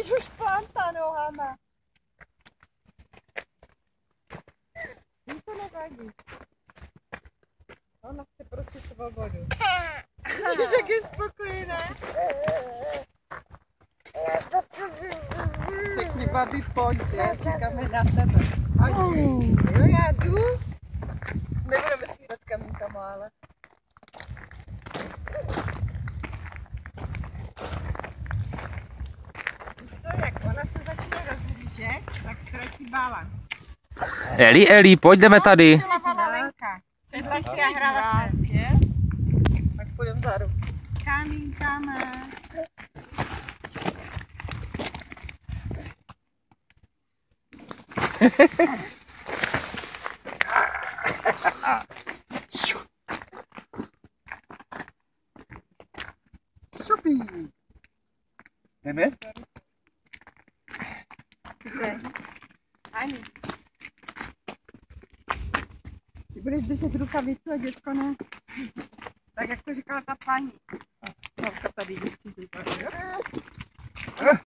teď už plantá nohama. Jí to nevadí. Ona chce prostě svobodu. Vidíš, jak je spokojená? Řekni, babi, pojď, čekáme na tebe. Jo, já jdu. Nebudeme si hrát s kamínkama, ale... Víš co, jak ona se začne rozhlížet, tak ztratí balans. Eli, pojď, jdeme tady. Byla Lenka. Sedla si a hrála se. Tak půjdeme záru. S kamínkama. Šupí. Jdeme? Ani. Ty budeš držet rukavicu a děcko ne. Tak jak to říkala ta paní. Mamka tady jistí zlípa, jo?